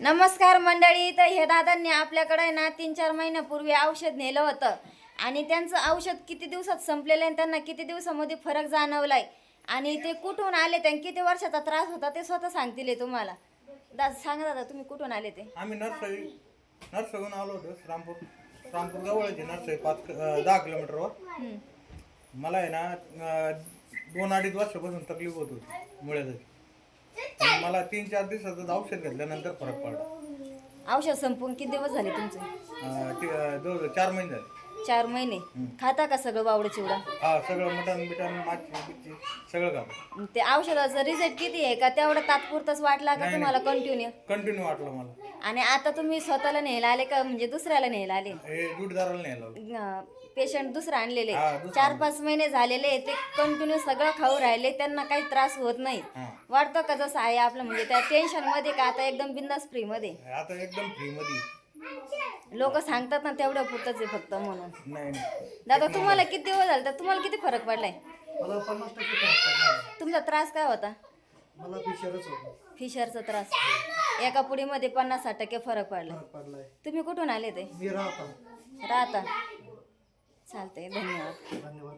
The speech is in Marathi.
नमस्कार मंडळी. तर हे दादांनी आपल्याकडे ना 3-4 महिन्यापूर्वी औषध नेलं होतं आणि त्यांचं औषध किती दिवसात संपलेलं आहे, त्यांना किती दिवसामध्ये फरक जाणवलाय आणि ते कुठून आले, त्यांना किती वर्षाचा त्रास होता ते स्वतः सांगतील तुम्हाला. सांगा दादा, तुम्ही कुठून आले ते? आम्ही नर्सरीहून आलो होतो. श्रामपूर जवळच नर्सरी 10 किलोमीटरवर. मला आहे ना 2-2.5 वर्षापासून तकलीफ होत होती मुळ्याची. मला 3-4 दिवसाचं औषध घेतल्यानंतर फरक पडला. औषध संपून किती दिवस झाले तुमचे? जवळ 4 महिने झाले. 4 महिने. खाता का सगळं वावडं चिवडा? हा, सगळं मटण बिटन माची सगळं खातो. ते औषधाचा रिझल्ट किती आहे का तेवढा तात्पुरताच वाटला का तुम्हाला कंटिन्यू वाटलं मला. आणि आता तुम्ही स्वतःला न्यायला आले का म्हणजे दुसऱ्याला न्यायला आले? हे दूधदाराला न्यायला पेशंट दुसरा आणलेले हा, दुसरं 4-5 महिने झालेले ते कंटिन्यू सगळं खाऊ राहिले, त्यांना काही त्रास होत नाही. वाटतं का जसं आहे आपलं म्हणजे त्या टेन्शन मध्ये का आता एकदम बिंदास फ्री मध्ये? आता एकदम फ्री मध्ये. लोक सांगतात ना तेवढं पुरतच आहे फक्त म्हणून. नाही दादा, तुम्हाला किती दिवस झाले तर तुम्हाला किती फरक पडलाय? मला 50% फरक पडला. तुमचा त्रास काय होता? मला फिशरच होतो. फिशरचा त्रास. एका पुडीमध्ये 50-60% फरक पडला. फरक पडलाय. तुम्ही कुठून आले ते? मी राहता. राहता. चालतंय, धन्यवाद. धन्यवाद.